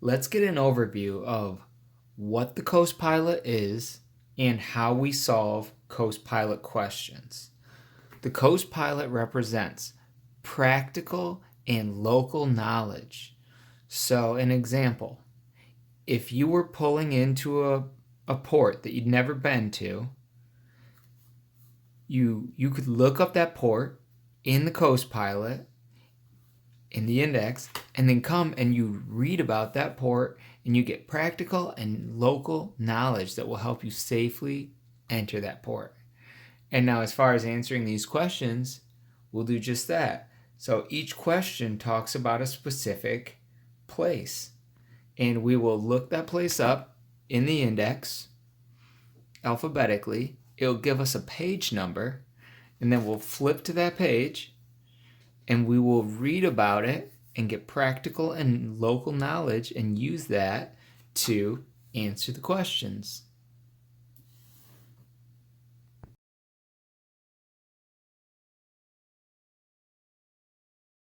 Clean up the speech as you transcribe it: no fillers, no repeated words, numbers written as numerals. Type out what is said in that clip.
let's get an overview of what the Coast Pilot is and how we solve Coast Pilot questions. The Coast Pilot represents practical and local knowledge. So, an example, if you were pulling into a port that you'd never been to, you could look up that port in the Coast Pilot, in the index, and then come and you read about that port and you get practical and local knowledge that will help you safely enter that port. And now, as far as answering these questions, we'll do just that. So each question talks about a specific place, and we will look that place up in the index alphabetically. It'll give us a page number, and then we'll flip to that page and we will read about it and get practical and local knowledge and use that to answer the questions.